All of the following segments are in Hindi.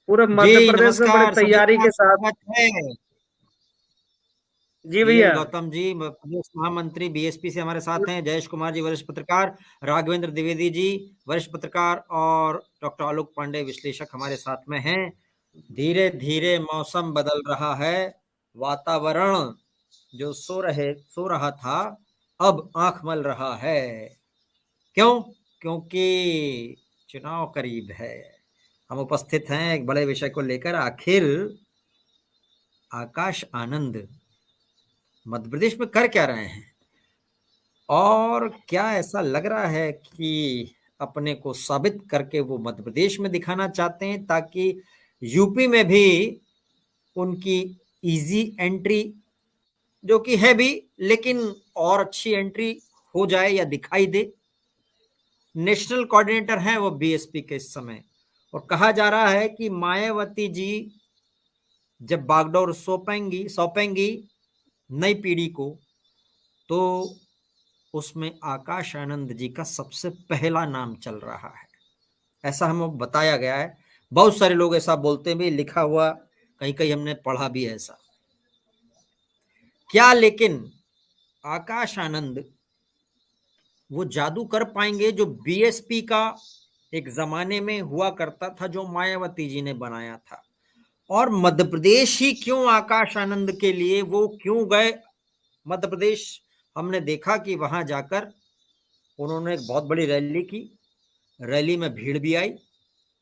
पूरे मध्य जी प्रदेश में बड़े नमस्कार, सभी तैयारी का के साथ। स्वागत है। जी सीएल भैया। गौतम जी प्रदेश महामंत्री बीएसपी से हमारे साथ हैं, जयेश कुमार जी वरिष्ठ पत्रकार, राघवेंद्र द्विवेदी जी वरिष्ठ पत्रकार और डॉक्टर आलोक पांडे विश्लेषक हमारे साथ में हैं। धीरे धीरे मौसम बदल रहा है, वातावरण जो सो रहा था अब आंख मल रहा है। क्यों? क्योंकि चुनाव करीब है। हम उपस्थित हैं एक बड़े विषय को लेकर। आखिर आकाश आनंद मध्य प्रदेश में कर क्या रहे हैं, और क्या ऐसा लग रहा है कि अपने को साबित करके वो मध्य प्रदेश में दिखाना चाहते हैं, ताकि यूपी में भी उनकी इजी एंट्री, जो कि है भी, लेकिन और अच्छी एंट्री हो जाए या दिखाई दे। नेशनल कोऑर्डिनेटर हैं वो बीएसपी के इस समय, और कहा जा रहा है कि मायावती जी जब बागडोर सौंपेंगी नई पीढ़ी को, तो उसमें आकाश आनंद जी का सबसे पहला नाम चल रहा है, ऐसा हमें बताया गया है। बहुत सारे लोग ऐसा बोलते भी, लिखा हुआ कहीं कहीं हमने पढ़ा भी ऐसा। क्या लेकिन आकाश आनंद वो जादू कर पाएंगे जो बीएसपी का एक जमाने में हुआ करता था, जो मायावती जी ने बनाया था? और मध्य प्रदेश ही क्यों आकाश आनंद के लिए वो क्यों गए मध्य प्रदेश? हमने देखा कि वहां जाकर उन्होंने एक बहुत बड़ी रैली की, रैली में भीड़ भी आई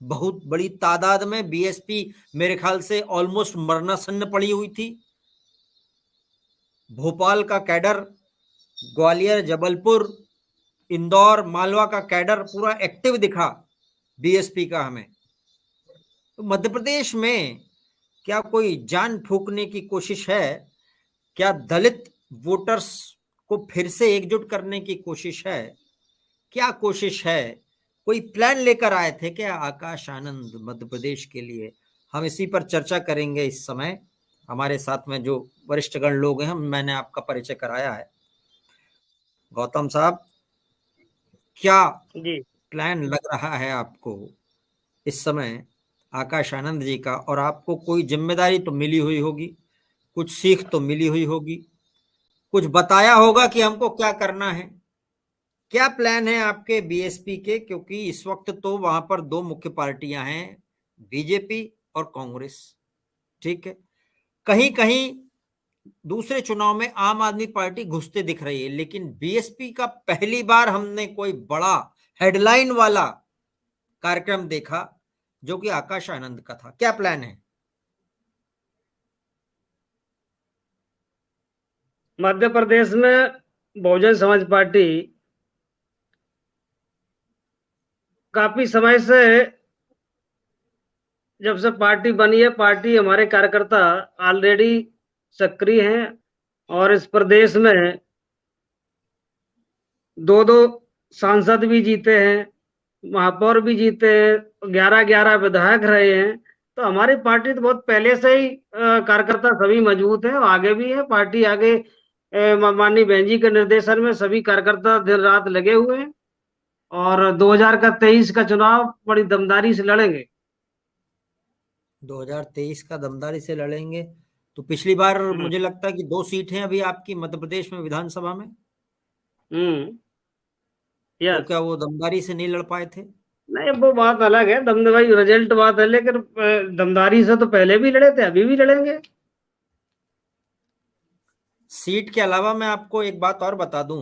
बहुत बड़ी तादाद में। बीएसपी मेरे ख्याल से ऑलमोस्ट मरणासन्न पड़ी हुई थी। भोपाल का कैडर, ग्वालियर, जबलपुर, इंदौर, मालवा का कैडर पूरा एक्टिव दिखा बीएसपी का हमें। तो मध्य प्रदेश में क्या कोई जान फूंकने की कोशिश है? क्या दलित वोटर्स को फिर से एकजुट करने की कोशिश है? क्या कोशिश है? कोई प्लान लेकर आए थे क्या आकाश आनंद मध्य प्रदेश के लिए? हम इसी पर चर्चा करेंगे इस समय। हमारे साथ में जो वरिष्ठगण लोग हैं, मैंने आपका परिचय कराया है। गौतम साहब, क्या जी। प्लान लग रहा है आपको इस समय आकाश आनंद जी का? और आपको कोई जिम्मेदारी तो मिली हुई होगी, कुछ सीख तो मिली हुई होगी, कुछ बताया होगा कि हमको क्या करना है। क्या प्लान है आपके बीएसपी के? क्योंकि इस वक्त तो वहां पर दो मुख्य पार्टियां हैं, बीजेपी और कांग्रेस, ठीक है। कहीं कहीं दूसरे चुनाव में आम आदमी पार्टी घुसते दिख रही है, लेकिन बीएसपी का पहली बार हमने कोई बड़ा हेडलाइन वाला कार्यक्रम देखा, जो कि आकाश आनंद का था। क्या प्लान है? मध्य प्रदेश में बहुजन समाज पार्टी काफी समय से, जब से पार्टी बनी है, पार्टी हमारे कार्यकर्ता ऑलरेडी सक्रिय हैं। और इस प्रदेश में दो दो सांसद भी जीते हैं, महापौर भी जीते हैं, 11-11 विधायक रहे हैं। तो हमारी पार्टी तो बहुत पहले से ही कार्यकर्ता सभी मजबूत है, आगे भी है पार्टी आगे। माननीय बहन जी के निर्देशन में सभी कार्यकर्ता दिन रात लगे हुए हैं। और 2023 का चुनाव बड़ी दमदारी से लड़ेंगे। 2023 का दमदारी से लड़ेंगे? तो पिछली बार हम्म। मुझे लगता है कि दो सीट हैं अभी आपकी मध्य प्रदेश में विधानसभा में, हम्म। तो यस। क्या वो दमदारी से नहीं लड़ पाए थे? नहीं, वो बात अलग है, दमदारी रिजल्ट बात है, लेकिन दमदारी से तो पहले भी लड़े थे, अभी भी लड़ेंगे। सीट के अलावा मैं आपको एक बात और बता दूं,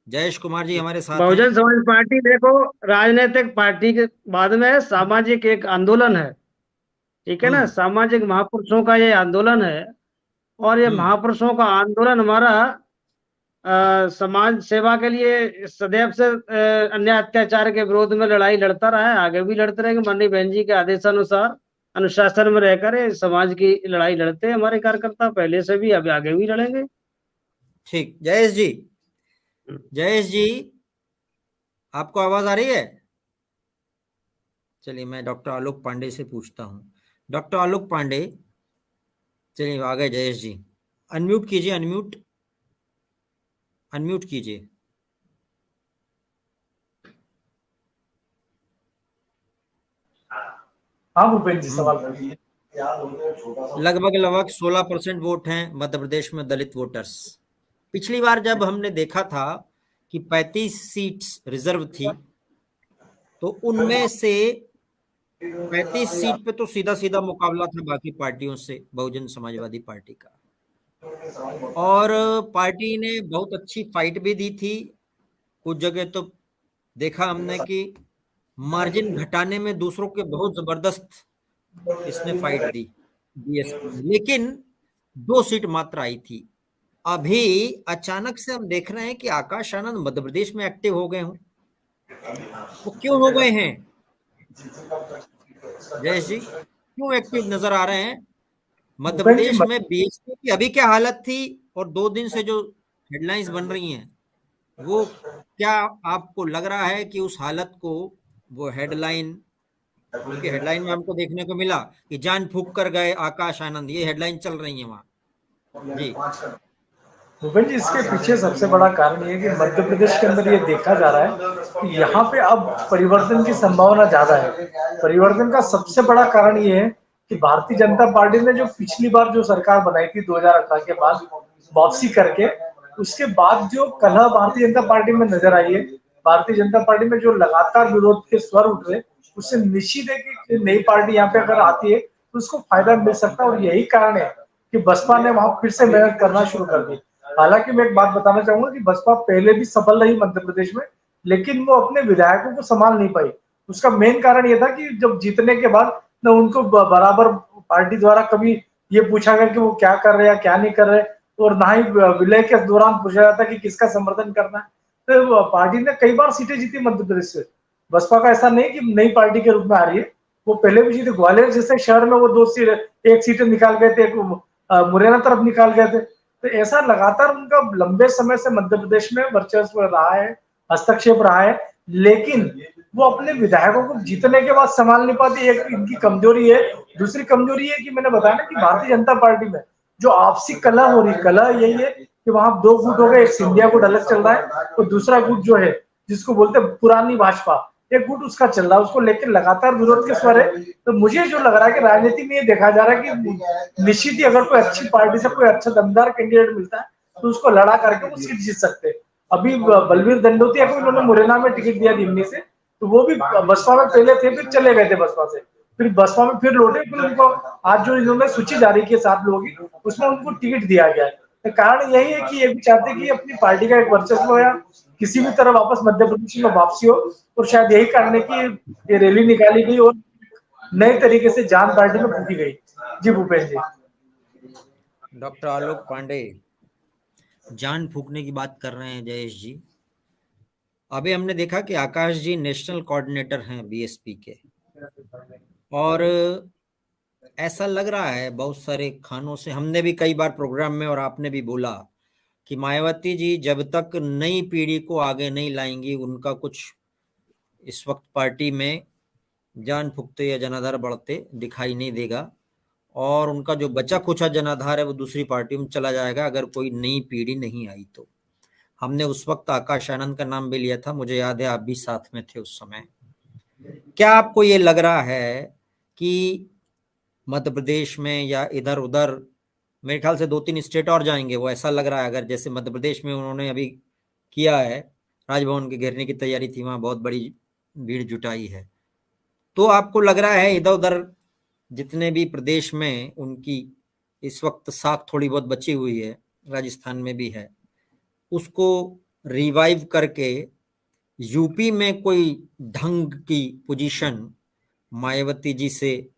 जयेश कुमार जी हमारे साथ हैं। बहुजन समाज पार्टी देखो, राजनीतिक पार्टी के बाद में सामाजिक एक आंदोलन है। ठीक है ना, हम्म। सामाजिक महापुरुषों का ये आंदोलन है। और ये हम्म। महापुरुषों का आंदोलन हमारा समाज सेवा के लिए सदैव से अन्याय अत्याचार के विरोध में लड़ाई लड़ता रहा है, आगे भी लड़ते रहेंगे। माननीय बहन जी के आदेशानुसार अनुशासन में रहकर ये समाज की लड़ाई लड़ते हैं हमारे कार्यकर्ता, पहले से भी, अब आगे भी लड़ेंगे। ठीक, जयेश जी, जयेश जी, आपको आवाज आ रही है? चलिए मैं डॉक्टर आलोक पांडे से पूछता हूँ। डॉक्टर आलोक पांडे, चलिए आ गए जयेश जी। अनम्यूट कीजिए, अनम्यूट, अनम्यूट कीजिए। हाँ भूपेंद्र जी सवाल करिए। लगभग 16% वोट हैं मध्य प्रदेश में दलित वोटर्स। पिछली बार जब हमने देखा था कि 35 सीट्स रिजर्व थी, तो उनमें से 35 सीट पे तो सीधा सीधा मुकाबला था बाकी पार्टियों से, बहुजन समाजवादी पार्टी का। और पार्टी ने बहुत अच्छी फाइट भी दी थी। कुछ जगह तो देखा हमने कि मार्जिन घटाने में दूसरों के बहुत जबरदस्त इसने फाइट दी बीएसपी ने, लेकिन 2 सीट मात्र आई थी। अभी अचानक से हम देख रहे हैं कि आकाश आनंद मध्य प्रदेश में एक्टिव हो गए हों। वो क्यों हो गए हैं जयेश जी, क्यों एक्टिव नजर आ रहे हैं? मध्य भूपेंद्र जी प्रदेश में बीएसपी की अभी क्या हालत थी और 2 दिन से जो हेडलाइंस बन रही हैं, वो क्या आपको लग रहा है कि उस हालत को वो हेडलाइन, क्योंकि हेडलाइन में हमको देखने को मिला कि जान फूंक कर गए आकाश आनंद, ये हेडलाइन चल रही है वहां जी। भूपेंद्र जी, इसके पीछे सबसे बड़ा कारण ये है कि मध्य प्रदेश के अंदर ये देखा जा रहा है कि यहाँ पे अब परिवर्तन की संभावना ज्यादा है। परिवर्तन का सबसे बड़ा कारण ये है कि भारतीय जनता पार्टी ने जो पिछली बार जो सरकार बनाई थी 2018 के बाद वापसी करके, उसके बाद जो कलह भारतीय जनता पार्टी में नजर आई है, भारतीय जनता पार्टी में जो लगातार विरोध के स्वर उठ रहे, उससे निश्चित है कि नई पार्टी यहाँ पे अगर आती है तो उसको फायदा मिल सकता है। और यही कारण है कि बसपा ने वहां फिर से मेहनत करना शुरू कर दी। हालांकि मैं एक बात बताना चाहूंगा कि बसपा पहले भी सफल रही मध्य प्रदेश में, लेकिन वो अपने विधायकों को संभाल नहीं पाई। उसका मेन कारण ये था कि जब जीतने के बाद न उनको बराबर पार्टी द्वारा कभी ये पूछा गया कि वो क्या कर रहे हैं क्या नहीं कर रहे, और ना ही विलय के दौरान पूछा जाता कि किसका समर्थन करना है। तो पार्टी ने कई बार सीटें जीती मध्य प्रदेश से। बसपा का ऐसा नहीं कि नई पार्टी के रूप में आ रही है, वो पहले भी जीते। ग्वालियर जैसे शहर में वो 2 सीट, 1 सीटें निकाल गए थे, एक मुरैना तरफ निकाल गए थे। तो ऐसा लगातार उनका लंबे समय से मध्य प्रदेश में वर्चस्व रहा है, हस्तक्षेप रहा है, लेकिन वो अपने विधायकों को जीतने के बाद संभाल नहीं पाती। एक इनकी कमजोरी है। दूसरी कमजोरी है कि मैंने बताया ना कि भारतीय जनता पार्टी में जो आपसी कलह हो रही, कलह यही है कि वहां 2 गुट हो गए, एक सिंधिया गुट अलग चल रहा है और दूसरा गुट जो है जिसको बोलते हैं पुरानी भाजपा, एक गुट उसका चल रहा है, उसको लेकर लगातार विरोध के स्वर है। तो मुझे जो लग रहा है कि राजनीति में ये देखा जा रहा है कि निश्चित ही अगर कोई अच्छी पार्टी से कोई अच्छा दमदार कैंडिडेट मिलता है तो उसको लड़ा करके वो सीट जीत सकते हैं। अभी बलवीर दंडोतिया को उन्होंने मुरैना में टिकट दिया दिमनी से, तो वो भी बसपा में पहले थे, फिर चले गए थे बसपा से, फिर बसपा में फिर लौटे, फिर उनको आज जो इन्होंने सूची जारी की 7 लोगों की, उसमें उनको टिकट दिया गया है। तो कारण यही है कि ये भी चाहते कि अपनी पार्टी का एक वर्चस्व या किसी भी तरह वापस मध्य प्रदेश में वापसी हो, और शायद यही कारण है कि ये रैली निकाली गई और नए तरीके से जान पार्टी में फूकी गई। जी भूपेश जी। डॉक्टर आलोक पांडे, जान फूकने की बात कर रहे हैं जयेश जी। अभी हमने देखा कि आकाश जी नेशनल कोऑर्डिनेटर हैं बीएसपी के, और ऐसा लग रहा है बहुत सारे खानों से, हमने भी कई बार प्रोग्राम में और आपने भी बोला कि मायावती जी जब तक नई पीढ़ी को आगे नहीं लाएंगी, उनका कुछ इस वक्त पार्टी में जान फूकते या जनाधार बढ़ते दिखाई नहीं देगा, और उनका जो बचा खुचा जनाधार है वो दूसरी पार्टी में चला जाएगा अगर कोई नई पीढ़ी नहीं आई तो। हमने उस वक्त आकाश आनंद का नाम भी लिया था, मुझे याद है आप भी साथ में थे उस समय। क्या आपको ये लग रहा है कि मध्य प्रदेश में या इधर उधर, मेरे ख्याल से 2-3 स्टेट और जाएंगे वो, ऐसा लग रहा है, अगर जैसे मध्य प्रदेश में उन्होंने अभी किया है, राजभवन के घेरने की तैयारी थी, वहां बहुत बड़ी भीड़ जुटाई है, तो आपको लग रहा है इधर उधर जितने भी प्रदेश में उनकी इस वक्त साख थोड़ी बहुत बची हुई है, राजस्थान में भी है, उसको रिवाइव करके यूपी में कोई ढंग की पोजीशन मायावती जी से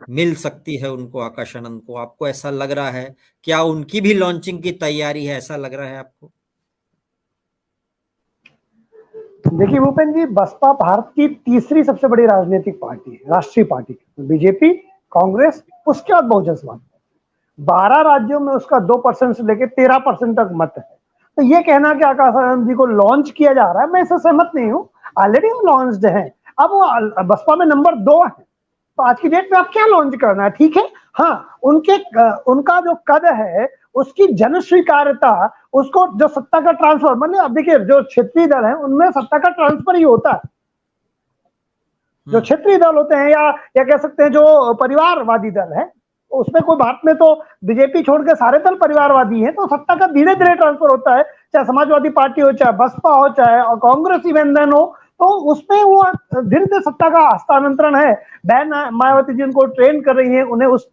मिल सकती है उनको, आकाश आनंद को? आपको ऐसा लग रहा है? क्या उनकी भी लॉन्चिंग की तैयारी है, ऐसा लग रहा है आपको? देखिए भूपेन जी, बसपा भारत की तीसरी सबसे बड़ी राजनीतिक पार्टी है, राष्ट्रीय पार्टी। बीजेपी, कांग्रेस, उसके बाद बहुजन समाज। 12 राज्यों में उसका 2% से लेकर 13% तक मत है। तो ये कहना कि आकाश आनंद जी को लॉन्च किया जा रहा है, मैं इससे सहमत नहीं हूँ। ऑलरेडी वो लॉन्च्ड है, अब वो बसपा में नंबर 2 है, तो आज की डेट में आप क्या लॉन्च करना है? ठीक है, हाँ, उनका जो कद है, उसकी जन स्वीकार्यता, उसको जो सत्ता का ट्रांसफर, मतलब अब देखिए जो क्षेत्रीय दल है उनमें सत्ता का ट्रांसफर ही होता है। जो क्षेत्रीय दल होते हैं या कह सकते हैं जो परिवारवादी दल है, उसमें कोई भारत में तो बीजेपी छोड़ के सारे दल परिवारवादी हैं, तो सत्ता का धीरे धीरे ट्रांसफर होता है, चाहे समाजवादी पार्टी हो, चाहे बसपा हो, चाहे कांग्रेस इवेंट हो, तो उसमें वो धीरे धीरे सत्ता का हस्तांतरण है। बहन मायावती जी उनको ट्रेन कर रही हैं, उन्हें उस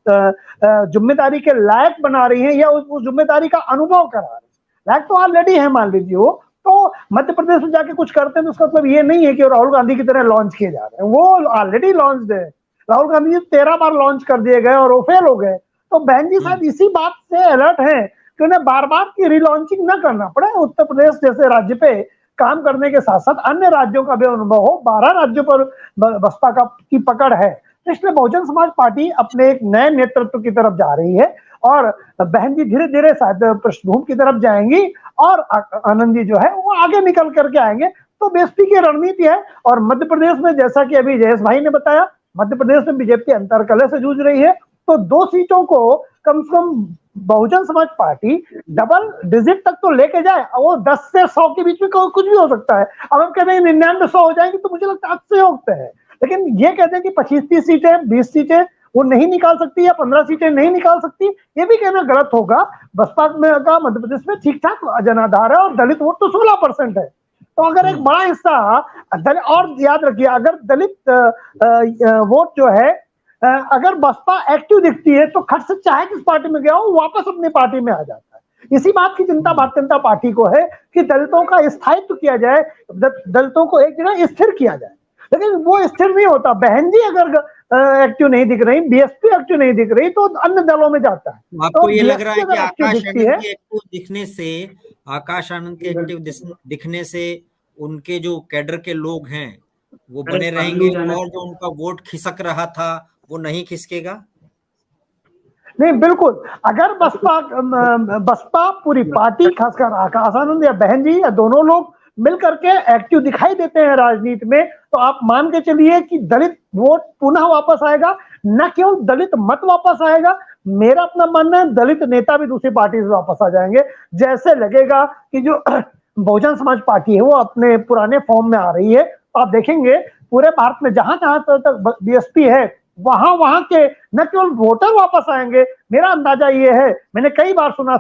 जिम्मेदारी के लायक बना रही हैं या उस जिम्मेदारी का अनुभव करा रही है। लायक तो ऑलरेडी है मान लीजिए वो, तो मध्य प्रदेश में जाके कुछ करते हैं तो उसका मतलब ये नहीं है कि राहुल गांधी की तरह लॉन्च किए जा रहे हैं, वो ऑलरेडी लॉन्च है। राहुल गांधी जी 13 बार लॉन्च कर दिए गए और वो फेल हो गए। तो बहन जी शायद इसी बात से अलर्ट है कि उन्हें बार बार की रिलॉन्चिंग न करना पड़े। उत्तर प्रदेश जैसे राज्य पे काम करने के साथ साथ अन्य राज्यों का भी अनुभव हो। 12 राज्यों पर बसपा की पकड़ है, इसलिए बहुजन समाज पार्टी अपने एक नए नेतृत्व की तरफ जा रही है और बहन जी धीरे धीरे शायद पृष्ठभूमि की तरफ जाएंगी और आनंद जी जो है वो आगे निकल करके आएंगे। तो बीएसपी की रणनीति है। और मध्य प्रदेश में जैसा कि अभी जयेश भाई ने बताया, मध्य प्रदेश में बीजेपी अंतरकलह से जूझ रही है, तो 2 सीटों को कम से कम Bahujan Samaj party double digit तक तो लेके जाए। वो 10 से 100 के बीच में कुछ भी हो सकता है। अब हम कहते हैं 99-100 हो जाएंगे तो मुझे लगता है अच्छे होते हैं, लेकिन ये कहते हैं कि 25-30 सीटें 20 सीटें वो नहीं निकाल सकती या 15 सीटें नहीं निकाल सकती, ये भी कहना गलत होगा। बसपा में का मध्य प्रदेश में ठीक ठाक जनाधार है और दलित वोट तो 16% है। तो अगर एक बड़ा हिस्सा और याद रखिए, अगर दलित वोट जो है अगर बसपा एक्टिव दिखती है तो खट से चाहे किस पार्टी में गया हो वापस अपनी पार्टी में आ जाता है। इसी बात की चिंता भारतीय जनता पार्टी को है कि दलितों का स्थायित्व किया जाए, दलितों को एक जगह स्थिर किया जाए, लेकिन वो स्थिर नहीं होता। बहन जी अगर एक्टिव नहीं दिख रही, बीएसपी एक्टिव नहीं दिख रही, तो अन्य दलों में जाता है। आपको तो ये लग रहा है कि आकाश आनंद के एक्टिव दिखने से उनके जो कैडर के लोग हैं वो बने रहेंगे और जो उनका वोट खिसक रहा था वो नहीं खिसकेगा? नहीं, बिल्कुल। अगर बसपा पूरी पार्टी, खासकर आकाश आनंद या बहन जी या दोनों लोग मिलकर के एक्टिव दिखाई देते हैं राजनीति में, तो आप मान के चलिए कि दलित वोट पुनः वापस आएगा। न केवल दलित मत वापस आएगा, मेरा अपना मानना है दलित नेता भी दूसरी पार्टी से वापस आ जाएंगे। जैसे लगेगा कि जो बहुजन समाज पार्टी है वो अपने पुराने फॉर्म में आ रही है, तो आप देखेंगे पूरे भारत में जहां जहां तक बीएसपी है वहां के न केवल वोटर वापस आएंगे, मेरा अंदाजा ये है, मैंने कई बार सुना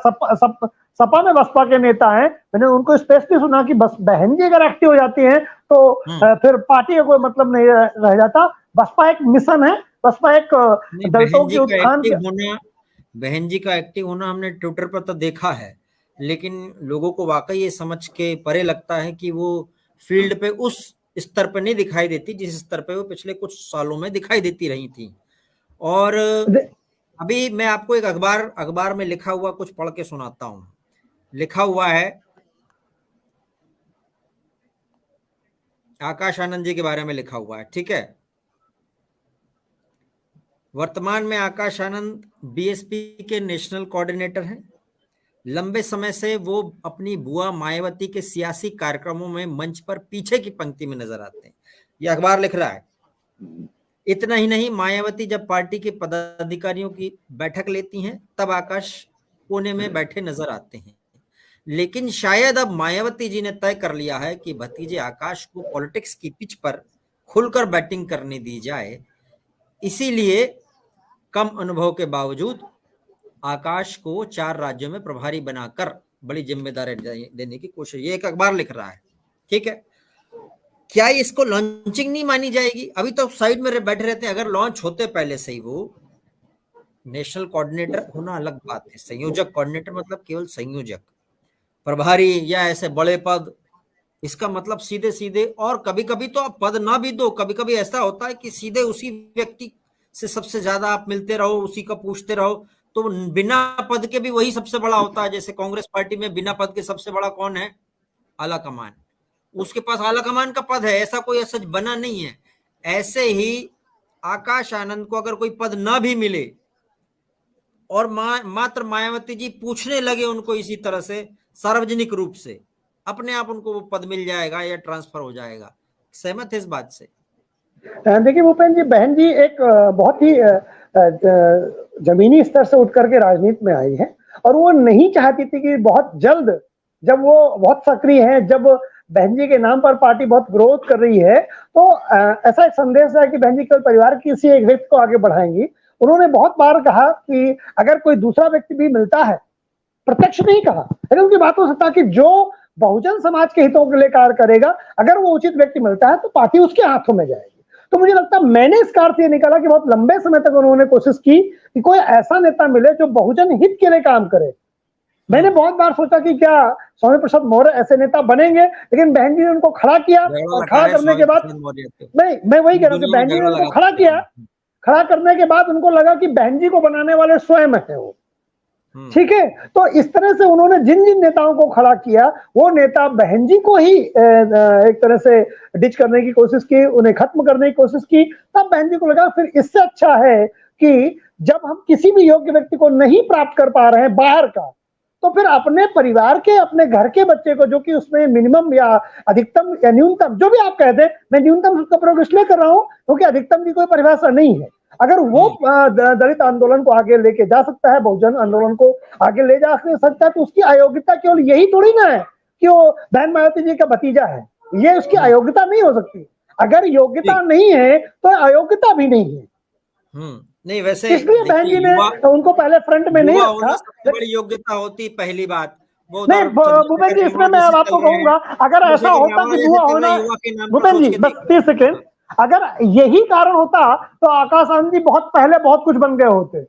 सपा में बसपा के नेता हैं, मैंने उनको स्पेशली सुना कि बस बहन जी अगर एक्टिव हो जाती हैं तो फिर पार्टी का कोई मतलब नहीं रह जाता। बसपा एक मिशन है, बसपा एक दलितों के उत्थान होना, बहन जी का एक्टिव होना हमने ट्विटर पर तो देखा है, लेकिन लोगों को वाकई ये समझ के परे लगता है कि वो फील्ड पे उस स्तर पर नहीं दिखाई देती जिस स्तर पे वो पिछले कुछ सालों में दिखाई देती रही थी। और अभी मैं आपको एक अखबार में लिखा हुआ कुछ पढ़ के सुनाता हूं। लिखा हुआ है आकाश आनंद जी के बारे में लिखा हुआ है, ठीक है। वर्तमान में आकाश आनंद बीएसपी के नेशनल कोऑर्डिनेटर हैं। लंबे समय से वो अपनी बुआ मायावती के सियासी कार्यक्रमों में मंच पर पीछे की पंक्ति में नजर आते हैं, ये अखबार लिख रहा है। इतना ही नहीं, मायावती जब पार्टी के पदाधिकारियों की बैठक लेती हैं तब आकाश कोने में बैठे नजर आते हैं। लेकिन शायद अब मायावती जी ने तय कर लिया है कि भतीजे आकाश को पॉलिटिक्स की पिच पर खुलकर बैटिंग करने दी जाए, इसीलिए कम अनुभव के बावजूद आकाश को 4 राज्यों में प्रभारी बनाकर बड़ी जिम्मेदारी देने की कोशिश, ये एक अखबार लिख रहा है, ठीक है। क्या इसको लॉन्चिंग नहीं मानी जाएगी? अभी तो साइड में बैठे रहते हैं। अगर लॉन्च होते पहले से ही, वो नेशनल कोऑर्डिनेटर होना अलग बात है, संयोजक कोऑर्डिनेटर मतलब केवल संयोजक, प्रभारी या ऐसे बड़े पद, इसका मतलब सीधे सीधे। और कभी कभी तो आप पद ना भी दो, कभी कभी ऐसा होता है कि सीधे उसी व्यक्ति से सबसे ज्यादा आप मिलते रहो, उसी का पूछते रहो, तो बिना पद के भी वही सबसे बड़ा होता है। जैसे कांग्रेस पार्टी में बिना पद के सबसे बड़ा कौन है? आला कमान, उसके पास आला कमान का पद है, ऐसा कोई सच बना नहीं है। ऐसे ही आकाश आनंद को अगर कोई पद ना भी मिले और मात्र मायावती जी पूछने लगे उनको इसी तरह से सार्वजनिक रूप से, अपने आप उनको वो पद मिल जाएगा या ट्रांसफर हो जाएगा। सहमत है इस बात से? देखिए भूपेंद्र जी, बहन जी एक बहुत ही जमीनी स्तर से उठ करके राजनीति में आई है और वो नहीं चाहती थी कि बहुत जल्द, जब वो बहुत सक्रिय है, जब बहन जी के नाम पर पार्टी बहुत ग्रोथ कर रही है, तो ऐसा एक संदेश है कि बहन जी केवल परिवार के किसी एक व्यक्ति को आगे बढ़ाएंगी। उन्होंने बहुत बार कहा कि अगर कोई दूसरा व्यक्ति भी मिलता है, प्रत्यक्ष नहीं कहा, लेकिन उनकी बातों से था कि जो बहुजन समाज के हितों के लिए कार्य करेगा, अगर वो उचित व्यक्ति मिलता है तो पार्टी उसके हाथों में जाएगी। तो मुझे लगता है मैंने इसका अर्थ ये निकाला कि बहुत लंबे समय तक उन्होंने कोशिश की कि कोई ऐसा नेता मिले जो बहुजन हित के लिए काम करे। मैंने बहुत बार सोचा कि क्या स्वामी प्रसाद मौर्य ऐसे नेता बनेंगे, लेकिन बहन जी ने उनको खड़ा किया और खड़ा करने के बाद मैं वही कह रहा हूँ कि बहन जी ने उनको खड़ा किया, खड़ा करने के बाद उनको लगा कि बहन जी को बनाने वाले स्वयं है वो, ठीक है। तो इस तरह से उन्होंने जिन जिन नेताओं को खड़ा किया वो नेता बहन जी को ही एक तरह से डिच करने की कोशिश की, उन्हें खत्म करने की कोशिश की। तब बहन जी को लगा फिर इससे अच्छा है कि जब हम किसी भी योग्य व्यक्ति को नहीं प्राप्त कर पा रहे हैं बाहर का, तो फिर अपने परिवार के, अपने घर के बच्चे को, जो कि उसमें मिनिमम या अधिकतम या न्यूनतम जो भी आप कहते हैं, मैं न्यूनतम का प्रयोग इसलिए कर रहा हूं क्योंकि अधिकतम की कोई परिभाषा नहीं है। अगर वो दलित आंदोलन को आगे लेके जा सकता है, बहुजन आंदोलन को आगे ले जा सकता है, तो उसकी अयोग्यता केवल यही थोड़ी ना है कि वो बहन मायावती जी का भतीजा है, ये उसकी अयोग्यता नहीं हो सकती। अगर योग्यता नहीं है तो अयोग्यता भी नहीं है। नहीं, वैसे इसलिए बहन जी ने उनको पहले फ्रंट में नहीं रखा। सबसे बड़ी योग्यता होती पहली बात वो नहीं भूपेन जी, इसमें मैं आपको कहूंगा अगर ऐसा होता कि युवा होना, भूपेन जी बस 30 सेकेंड, अगर यही कारण होता तो आकाश आनंद जी बहुत पहले बहुत कुछ बन गए होते,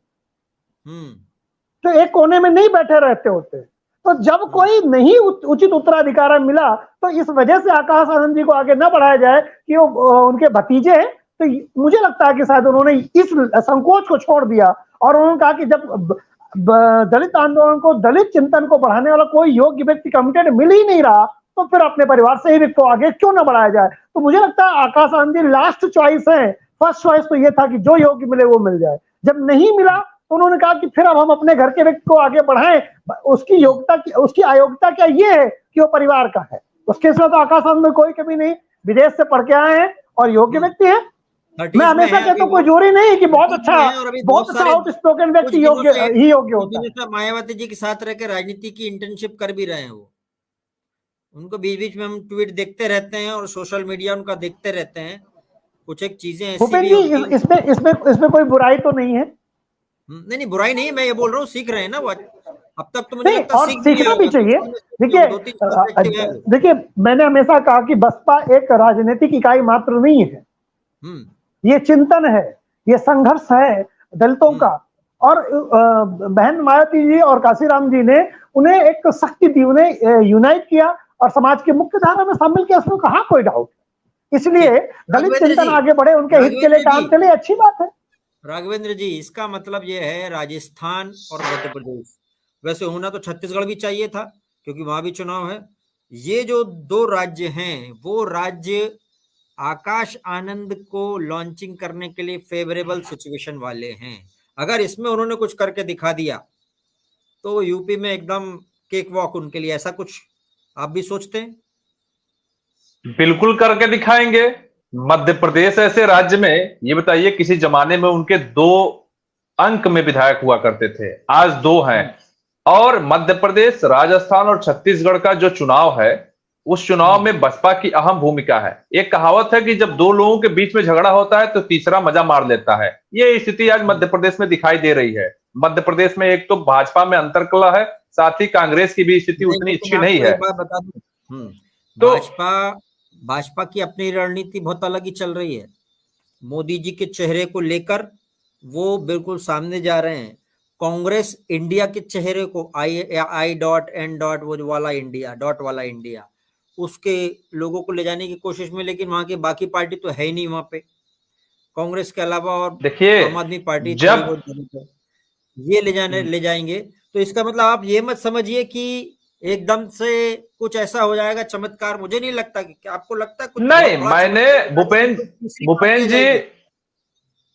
तो एक कोने में नहीं बैठे रहते होते। तो जब कोई नहीं उचित उत्तराधिकारी मिला तो इस वजह से आकाश आनंद जी को आगे न बढ़ाया जाए कि वो उनके भतीजे हैं, तो मुझे लगता है कि शायद उन्होंने इस संकोच को छोड़ दिया और उन्होंने कहा कि जब दलित आंदोलन को, दलित चिंतन को बढ़ाने वाला कोई योग्य व्यक्ति कमिटेड मिल ही नहीं रहा, तो फिर अपने परिवार से ही व्यक्ति को आगे क्यों ना बढ़ाया जाए। तो मुझे लगता है आकाश आनंद जी लास्ट चॉइस है। फर्स्ट चॉइस तो ये था कि जो योग्य मिले वो मिल जाए। जब नहीं मिला तो उन्होंने कहा कि फिर अब हम अपने घर के व्यक्ति को आगे बढ़ाएं, उसकी योग्यता, उसकी अयोग्यता क्या ये है कि वो परिवार का है। उसके साथ तो आकाश आनंद में कोई कमी नहीं, विदेश से पढ़ के आए हैं और योग्य व्यक्ति है। मैं हमेशा कहता हूँ कोई जोरी नहीं कि बहुत अच्छा आउट स्पोकन व्यक्ति योग्य ही योग्य होता है। मायावती जी के साथ रहकर राजनीति की इंटर्नशिप कर भी रहे हैं वो, उनको बीच बीच में हम ट्वीट देखते रहते हैं और सोशल मीडिया उनका देखते रहते हैं। कुछ एक चीजें ऐसी भी होती हैं। इसमें कोई बुराई तो नहीं है। नहीं बुराई नहीं, मैं ये बोल रहा हूँ सीख रहे हैं ना वो, अब तक तो मुझे लगता है सीखना भी चाहिए। देखिए मैंने हमेशा कहा कि बसपा एक राजनीतिक इकाई मात्र नहीं है, ये चिंतन है, ये संघर्ष है दलितों का। और बहन मायावती जी और काशीराम जी ने उन्हें एक शक्ति दी, उन्हें यूनाइट किया और समाज के मुख्य धारा में शामिल किया, उसमें कहाँ कोई डाउट। इसलिए दलित चिंतन आगे बढ़े, उनके हित के लिए काम चले, अच्छी बात है। राघवेंद्र जी, इसका मतलब ये है राजस्थान और मध्य प्रदेश, वैसे होना तो छत्तीसगढ़ भी चाहिए था क्योंकि वहां भी चुनाव है। ये जो दो राज्य हैं वो राज्य आकाश आनंद को लॉन्चिंग करने के लिए फेवरेबल सिचुएशन वाले हैं। अगर इसमें उन्होंने कुछ करके दिखा दिया तो यूपी में एकदम केक वॉक उनके लिए, ऐसा कुछ आप भी सोचते हैं? बिल्कुल करके दिखाएंगे। मध्य प्रदेश ऐसे राज्य में, ये बताइए किसी जमाने में उनके 2 अंक में विधायक हुआ करते थे, आज 2 हैं। और मध्य प्रदेश, राजस्थान और छत्तीसगढ़ का जो चुनाव है उस चुनाव में बसपा की अहम भूमिका है। एक कहावत है कि जब 2 लोगों के बीच में झगड़ा होता है तो तीसरा मजा मार लेता है। ये स्थिति आज मध्य प्रदेश में दिखाई दे रही है। मध्य प्रदेश में एक तो भाजपा में अंतरकलह है, साथ ही कांग्रेस की भी स्थिति उतनी अच्छी नहीं है। तो भाजपा की अपनी रणनीति बहुत अलग ही चल रही है। मोदी जी के चेहरे को लेकर वो बिल्कुल सामने जा रहे हैं। कांग्रेस इंडिया के चेहरे को I.N. वो वाला इंडिया, डॉट वाला इंडिया, उसके लोगों को ले जाने की कोशिश में, लेकिन वहां की बाकी पार्टी तो है ही नहीं वहां पे कांग्रेस के अलावा। और देखिए आम आदमी पार्टी जब ये ले जाएंगे तो इसका मतलब आप ये मत समझिए कि एकदम से कुछ ऐसा हो जाएगा चमत्कार। मुझे नहीं लगता कि आपको लगता है कुछ नहीं। मैंने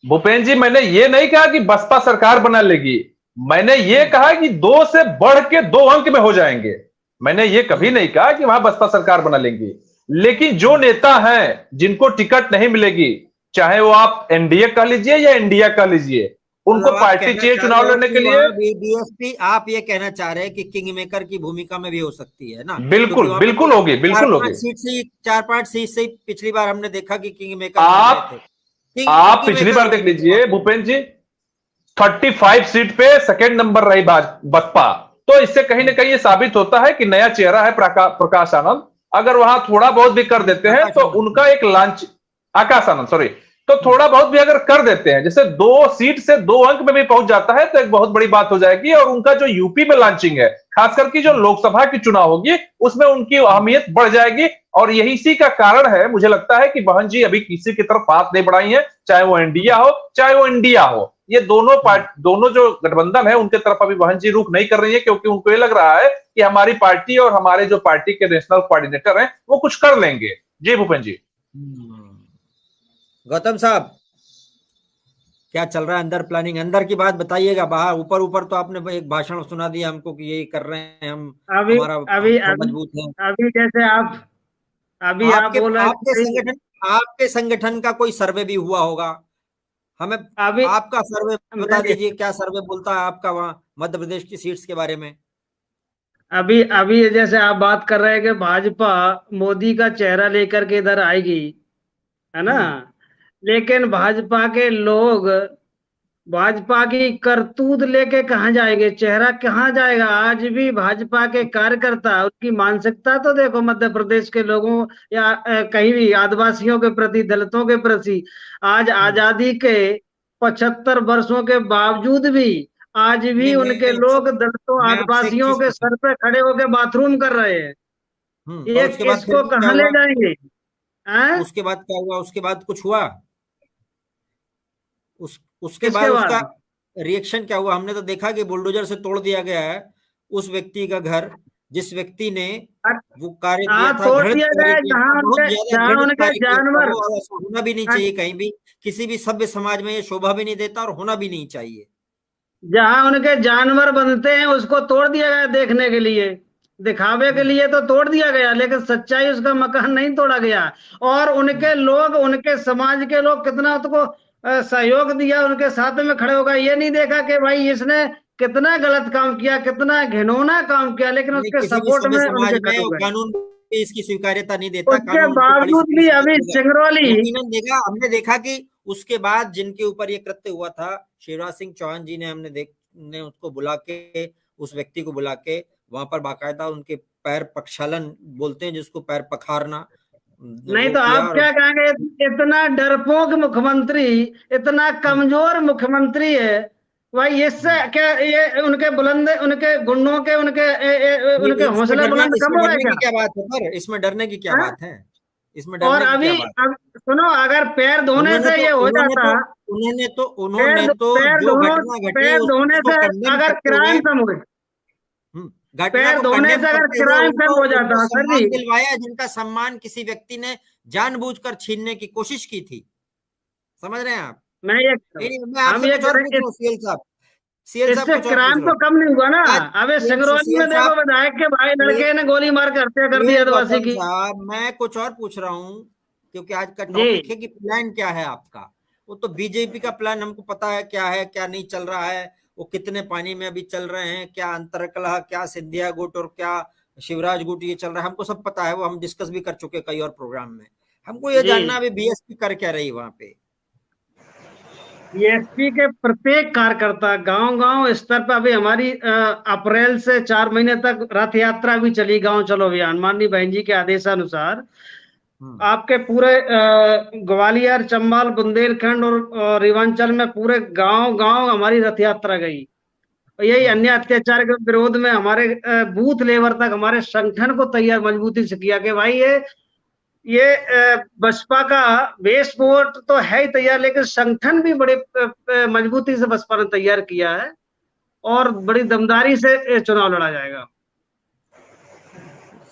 भूपेन जी मैंने ये नहीं कहा कि बसपा सरकार बना लेगी, मैंने ये कहा कि 2 से बढ़ के 2 अंक में हो जाएंगे। मैंने ये कभी नहीं कहा कि वहां बसपा सरकार बना लेंगी। लेकिन जो नेता हैं जिनको टिकट नहीं मिलेगी, चाहे वो आप एनडीए कह लीजिए या इंडिया कह लीजिए, उनको पार्टी चाहिए चुनाव लड़ने के लिए। बीएसपी आप ये कहना चाह रहे हैं कि किंग मेकर की भूमिका में भी हो सकती है ना? बिल्कुल बिल्कुल होगी, बिल्कुल होगी। 4-5 सीट से पिछली बार हमने देखा कि किंग मेकर आप पिछली बार देख लीजिए भूपेंद्र जी, 35 सीट पे सेकंड नंबर रही बसपा। तो इससे कहीं ना कहीं ये साबित होता है कि नया चेहरा है प्रकाश आनंद। अगर वहां थोड़ा बहुत भी कर देते हैं तो उनका एक लॉन्च, आकाश आनंद सॉरी, तो थोड़ा बहुत भी अगर कर देते हैं, जैसे 2 सीट से 2 अंक में भी पहुंच जाता है, तो एक बहुत बड़ी बात हो जाएगी। और उनका जो यूपी में लॉन्चिंग है, खासकर की जो लोकसभा की चुनाव होगी, उसमें उनकी अहमियत बढ़ जाएगी। और यही इसी का कारण है, मुझे लगता है कि बहन जी अभी किसी की तरफ हाथ नहीं बढ़ाई है, चाहे वो इंडिया हो चाहे वो इंडिया हो। ये दोनों जो गठबंधन है उनके तरफ अभी बहन जी रुख नहीं कर रही है, क्योंकि उनको ये लग रहा है कि हमारी पार्टी और हमारे जो पार्टी के नेशनल कोऑर्डिनेटर हैं वो कुछ कर लेंगे। जी भूपेंद्र जी। गौतम साहब, क्या चल रहा है अंदर प्लानिंग? अंदर की बात बताइएगा, बाहर ऊपर ऊपर तो आपने एक भाषण सुना दिया हमको कि यही कर रहे हैं हम, हमारा मजबूत है। अभी जैसे आप आपके संगठन का कोई सर्वे भी हुआ होगा, हमें आपका सर्वे बता दीजिए, क्या सर्वे बोलता है आपका वहां मध्य प्रदेश की सीट्स के बारे में? अभी जैसे आप बात कर रहे हैं कि भाजपा मोदी का चेहरा लेकर के इधर आएगी, है ना, लेकिन भाजपा के लोग भाजपा की करतूत लेके कहाँ जाएंगे, चेहरा कहाँ जाएगा? आज भी भाजपा के कार्यकर्ता, उनकी मानसिकता तो देखो मध्य प्रदेश के लोगों या कहीं भी आदिवासियों के प्रति, दलितों के प्रति। आज आजादी के 75 वर्षों के बावजूद भी आज भी उनके लोग दलितों आदिवासियों के सर पे खड़े होकर बाथरूम कर रहे हैं। ये किसको कहाँ ले जाएंगे? उसके बाद क्या हुआ? उसके बाद कुछ हुआ? उसके बाद उसका रिएक्शन क्या हुआ? हमने तो देखा कि बुलडोजर से तोड़ दिया गया है उस व्यक्ति का घर, जिस व्यक्ति ने वो कार्य किया था। तोड़ दिया गया, जानवर होना भी नहीं चाहिए कहीं भी, किसी भी सभ्य समाज में ये शोभा भी नहीं देता और होना भी नहीं चाहिए। जहां उनके जानवर बनते हैं उसको तोड़ दिया गया, देखने के लिए, दिखावे के लिए तो तोड़ दिया गया, लेकिन सच्चाई उसका मकान नहीं तोड़ा गया। और उनके लोग, उनके समाज के लोग कितना उसको सहयोग दिया, उनके साथ में खड़े होगा। ये नहीं देखा कि भाई इसने कितना गलत काम किया, कितना घिनौना काम किया, लेकिन उसके सपोर्ट में कानून इसकी स्वीकार्यता नहीं देता। उसके बावजूद भी अभी सिंगरौली हमने देखा कि उसके बाद जिनके ऊपर ये कृत्य हुआ था, शिवराज सिंह चौहान जी ने, ने उसको बुला के, उस व्यक्ति को बुला के वहां पर बाकायदा उनके पैर प्रक्षालन बोलते हैं जिसको, पैर पखारना। नहीं तो आप क्या कहेंगे? इतना डरपोक मुख्यमंत्री, इतना कमजोर मुख्यमंत्री है भाई, इससे क्या ये उनके बुलंद, उनके गुंडों के, उनके हौसला बुलंद कम हो गए क्या बात है? पर इसमें डरने की क्या बात है? इसमें डरने और अभी सुनो, अगर पैर धोने से ये हो जाता, उन्होंने तो पैर धोने से अगर क्राइम कम हो, पैर धोने से अगर क्राइम कम हो जाता, सर जी, दिलवाया जिनका सम्मान किसी व्यक्ति ने जानबूझकर छीनने की कोशिश की थी। समझ रहे हैं आप? इससे क्राइम तो कम नहीं हुआ ना। अबे सिंगरौली में देखो, विधायक के भाई लड़के ने गोली मार कर हत्या कर दी आदिवासी की। मैं कुछ और पूछ रहा हूँ, क्योंकि आज का टॉपिक है कि प्लान क्या है आपका। वो तो बीजेपी का प्लान हमको पता है क्या है, क्या नहीं चल रहा है, वो कितने पानी में अभी चल रहे हैं, क्या अंतरकलह, क्या सिंधिया गुट और क्या शिवराज गुट ये चल रहा है, हमको सब पता है, वो हम डिस्कस भी कर चुके कई और प्रोग्राम में। हमको ये जानना अभी बीएसपी कर क्या रही वहां पे? बीएसपी के प्रत्येक कार्यकर्ता गांव स्तर पर, अभी हमारी अप्रैल से 4 महीने तक रथ यात्रा भी चली, गांव चलो अभियान, माननीय बहन जी के आदेशानुसार। आपके पूरे ग्वालियर, चंबल, बुंदेलखंड और रेवांचल में पूरे गांव हमारी रथ यात्रा गई। यही अन्य अत्याचार के विरोध में हमारे बूथ लेवल तक हमारे संगठन को तैयार मजबूती से किया कि भाई ये बसपा का बेस वोट तो है ही तैयार, लेकिन संगठन भी बड़े मजबूती से बसपा ने तैयार किया है और बड़ी दमदारी से चुनाव लड़ा जाएगा।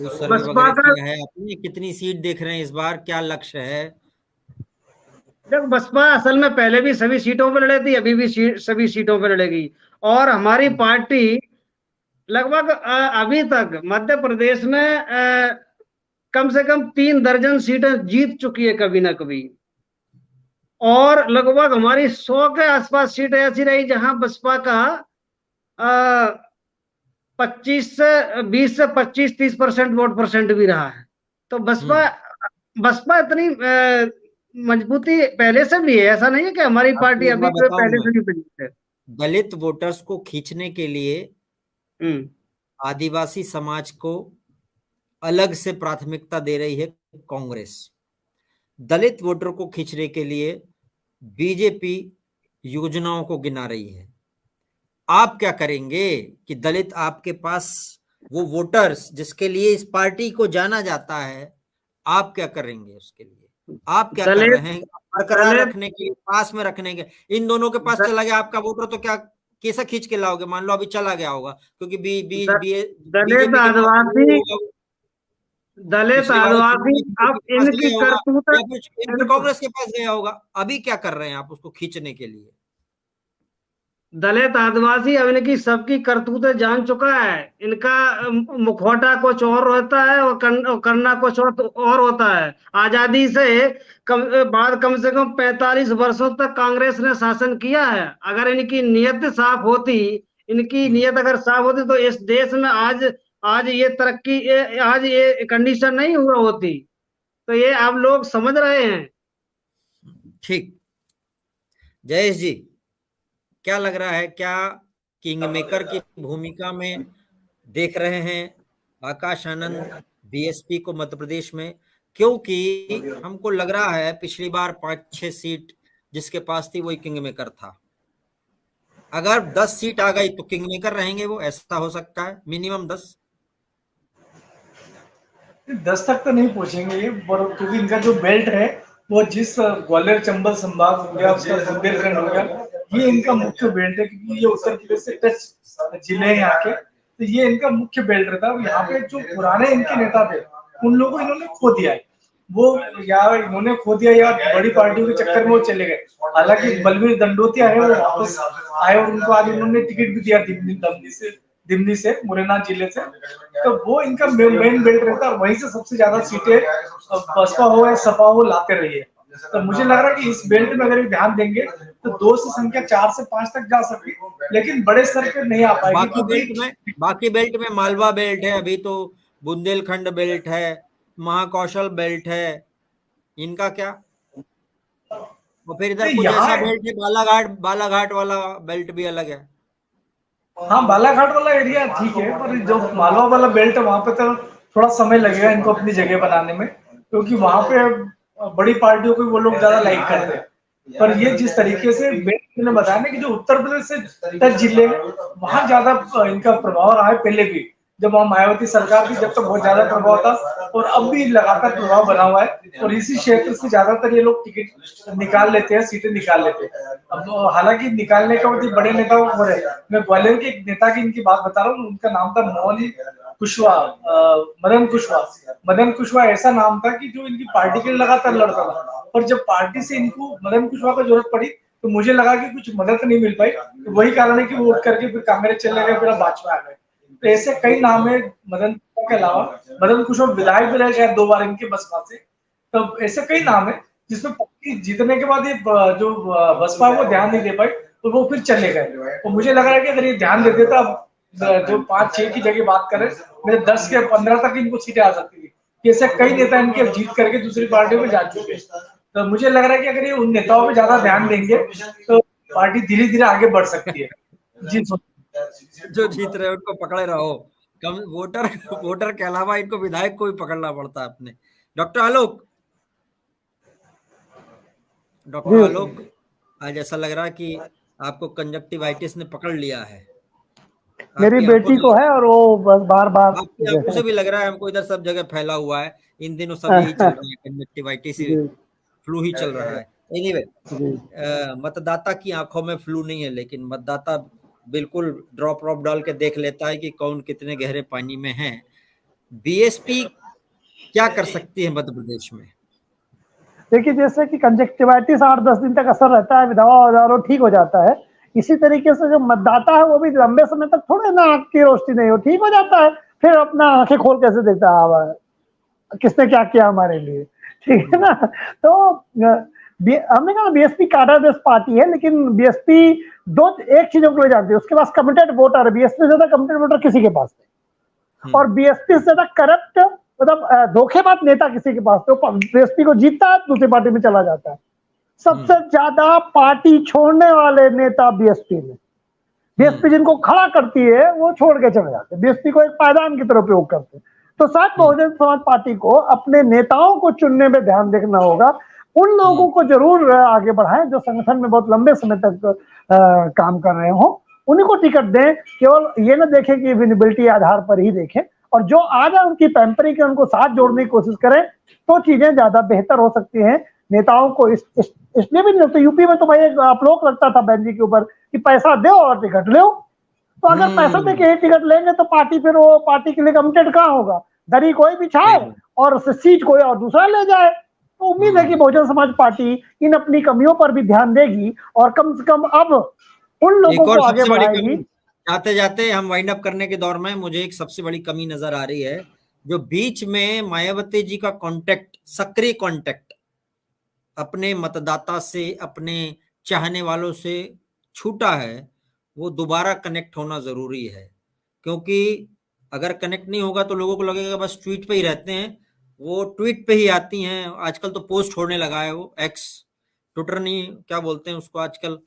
बसपा का है, अपनी कितनी सीट देख रहे हैं इस बार, क्या लक्ष्य है? जब बसपा असल में पहले भी सभी सीटों पर लड़े थी, अभी भी सभी सीटों पर लड़ेगी। और हमारी पार्टी लगभग अभी तक मध्य प्रदेश में कम से कम 3 दर्जन सीटें जीत चुकी है कभी ना कभी। और लगभग हमारी 100 के आसपास सीट ऐसी रही जहां बसपा का 20 से 30% वोट परसेंट भी रहा है। तो बसपा बसपा इतनी मजबूती पहले से भी है, ऐसा नहीं है कि हमारी पार्टी आपको एक अभी बात जो है बताऊं पहले मैं, से भी बनी है। दलित वोटर्स को खींचने के लिए आदिवासी समाज को अलग से प्राथमिकता दे रही है कांग्रेस। दलित वोटर को खींचने के लिए बीजेपी योजनाओं को गिना रही है। आप क्या करेंगे कि दलित आपके पास वो वोटर्स जिसके लिए इस पार्टी को जाना जाता है, आप क्या करेंगे उसके लिए? आप क्या कर रहे हैं बरकरार रखने के लिए, पास में रखने के? इन दोनों के पास चला गया आपका वोटर तो क्या कैसा खींच के लाओगे? मान लो अभी चला गया होगा क्योंकि दलित बीजेपी के पास आदिवासी दलित पिछली बार आदिवासी अब के पास इनकी गया होगा करतूत या फिर कांग्रेस के पास गया होगा। अभी क्या कर रहे हैं आप उसको खींचने के लिए? दलित आदिवासी अब इनकी सबकी करतूतें जान चुका है। इनका मुखौटा कुछ और होता है और करना कुछ और होता है। आजादी से कम से कम 45 वर्षों तक कांग्रेस ने शासन किया है। अगर इनकी नीयत साफ होती, इनकी नीयत अगर साफ होती तो इस देश में आज आज ये तरक्की आज ये कंडीशन नहीं हुआ होती। तो ये आप लोग समझ रहे हैं। ठीक, जयेश जी क्या लग रहा है, क्या किंग मेकर की भूमिका में देख रहे हैं आकाश आनंद बीएसपी को मध्य प्रदेश में? क्योंकि हमको लग रहा है पिछली बार 5-6 सीट जिसके पास थी वही किंग मेकर था। अगर 10 सीट आ गई तो किंग मेकर रहेंगे वो, ऐसा हो सकता है मिनिमम 10 तक तो नहीं पहुंचेंगे ये, क्योंकि इनका जो बेल्ट है वो जिस ग्वालियर चंबल संभाग हो गया, उसका बुंदेलखंड हो गया, ये इनका मुख्य बेल्ट है क्योंकि ये उत्तर प्रदेश से टच जिले हैं यहाँ के। तो ये इनका मुख्य बेल्ट रहता है। यहाँ पे जो पुराने इनके नेता थे उन लोगों को इन्होंने खो दिया है। वो या इन्होंने खो दिया या बड़ी पार्टियों के चक्कर में वो चले गए। हालांकि बलवीर दंडोतिया है वो वापस आए और उनको आज उन्होंने टिकट भी दिया दिमनी से मुरैना जिले से। तो वो इनका मेन बेल्ट रहता है और वहीं से सबसे ज्यादा सीटें बसपा हो या सपा हो लाते रही है। तो मुझे लग रहा है कि इस बेल्ट में अगर ध्यान देंगे तो 2 से संख्या 4 से 5 तक जा सकती, लेकिन बड़े स्तर पर नहीं आ पाएगी। बाकी बेल्ट में मालवा बेल्ट है, अभी तो बुंदेलखंड बेल्ट है, महाकौशल बेल्ट है, इनका क्या? और फिर इधर कुछ ऐसा बेल्ट है बालाघाट वाला बेल्ट भी अलग है। हाँ, बालाघाट वाला एरिया ठीक है, पर जो मालवा वाला बेल्ट है वहां पे तो थोड़ा समय लगेगा इनको अपनी जगह बनाने में, क्योंकि वहां पे बड़ी पार्टियों को वो लोग ज्यादा लाइक करते हैं। पर ये जिस तरीके से बेल्ट ने बताया ना कि जो उत्तर प्रदेश से 10 जिले हैं वहां ज्यादा इनका प्रभाव रहा है। पहले भी जब वहां मायावती सरकार थी जब तो बहुत ज्यादा प्रभाव था और अब भी लगातार प्रभाव बना हुआ है। और इसी क्षेत्र से ज्यादातर ये लोग टिकट निकाल लेते हैं, सीटें निकाल लेते हैं। अब हालांकि निकालने का मतलब बड़े नेताओं को है। मैं ग्वालियर के एक नेता की इनकी बात बता रहा हूँ, उनका नाम था मोहन कुशवाहा, मदन कुशवाहा ऐसा नाम था कि जो इनकी पार्टी के लिए लगातार लड़ता था। और जब पार्टी से इनको मदन कुशवाहा को जरूरत पड़ी तो मुझे लगा कि कुछ मदद नहीं मिल पाई, तो वही कारण है कि वो उठ करके फिर कांग्रेस चले गए, फिर भाजपा आ गए। तो ऐसे कई नाम है मदन कुशवाहा के अलावा। मदन कुशवाहा विधायक भी रहे शायद 2 बार इनके बसपा से। तो ऐसे कई नाम है जिसमें पार्टी जीतने के बाद ये जो बसपा वो ध्यान नहीं दे पाई तो वो फिर चले गए। तो मुझे लग रहा है कि अगर ये ध्यान देते तो अब जो 5-6 की जगह बात करें, मेरे 10 के 15 तक इनको सीटें आ सकती थी। ऐसे कई नेता इनके जीत करके दूसरी पार्टियों में जा चुके हैं। तो मुझे लग रहा है कि अगर ये उन नेताओं पे ज्यादा ध्यान देंगे तो पार्टी धीरे धीरे आगे बढ़ सकती है। जी, जो जीत रहे उनको पकड़े रहो, कम वोटर के अलावा इनको विधायक को भी पकड़ना पड़ता है अपने। डॉक्टर आलोक, आज ऐसा लग रहा है कि आपको कंजक्टिवाइटिस ने पकड़ लिया है। मेरी बेटी को है और वो बस बार आपकी आंखों से भी लग रहा है हमको, इधर सब जगह फैला हुआ है। इन दिनों सब यही चल रहा है, कंजक्टिवाइटिस फ्लू ही चल रहा है। एनीवे, मतदाता की आंखों में फ्लू नहीं है, लेकिन मतदाता बिल्कुल ड्रॉप डाल के देख लेता है कि कौन कितने गहरे पानी में है। बीएसपी क्या कर सकती है मध्य प्रदेश में? देखिए, जैसे कि कंजक्टिवाइटिस 8-10 दिन तक असर रहता है, दवा ठीक हो जाता है। इसी तरीके से जो मतदाता है वो भी लंबे समय तक थोड़े ना आंख की रोशनी नहीं हो, ठीक हो जाता है, फिर अपना आंखें खोल कैसे देखता है किसने क्या किया हमारे लिए, ठीक है ना। तो हमने कहा बीएसपी काडर बेस्ड पार्टी है, लेकिन बीएसपी एक चीजों को ले जानती है, उसके पास कमिटेड वोटर है। बीएसपी से ज्यादा कमिटेड वोटर किसी के पास नहीं, और बीएसपी से ज्यादा करप्ट मतलब धोखेबाज नेता किसी के पास। तो बीएसपी को जीतता है, दूसरी पार्टी में चला जाता है। सबसे ज्यादा पार्टी छोड़ने वाले नेता बीएसपी में, बीएसपी जिनको खड़ा करती है वो छोड़ के चले जाते हैं, बीएसपी को एक पायदान की तरह उपयोग करते हैं। तो शायद बहुजन समाज पार्टी को अपने नेताओं को चुनने में ध्यान देखना होगा। उन लोगों को जरूर आगे बढ़ाएं जो संगठन में बहुत लंबे समय तक काम कर रहे हो, उन्हीं को टिकट दें। केवल ये ना देखें कि विजिबिलिटी आधार पर ही देखें, और जो आ जाए उनकी पैम्परिंग के उनको साथ जोड़ने की कोशिश करें, तो चीजें ज्यादा बेहतर हो सकती हैं। नेताओं को इसलिए भी नहीं, तो यूपी में तो भाई एक अपलोक लगता था बहन जी के ऊपर कि पैसा दो और टिकट लो। तो अगर पैसा दे के टिकट लेंगे तो पार्टी फिर वो पार्टी के लिए कमिटेड कहाँ होगा? दरी कोई बिछाए और सीट कोई और दूसरा ले जाए। तो उम्मीद है कि बहुजन समाज पार्टी इन अपनी कमियों पर भी ध्यान देगी और कम से कम अब उन लोगों को आगे बढ़ाएगी। जाते जाते हम वाइंड अप करने के दौर में मुझे एक सबसे बड़ी कमी नजर आ रही है, जो बीच में मायावती जी का कांटेक्ट, सक्रिय कांटेक्ट अपने मतदाता से, अपने चाहने वालों से छूटा है, वो दोबारा कनेक्ट होना जरूरी है। क्योंकि अगर कनेक्ट नहीं होगा तो लोगों को लगेगा बस ट्वीट पे ही रहते हैं, वो ट्वीट पे ही आती हैं। आजकल तो पोस्ट छोड़ने लगा है वो, एक्स, ट्विटर नहीं, क्या बोलते हैं उसको आजकल,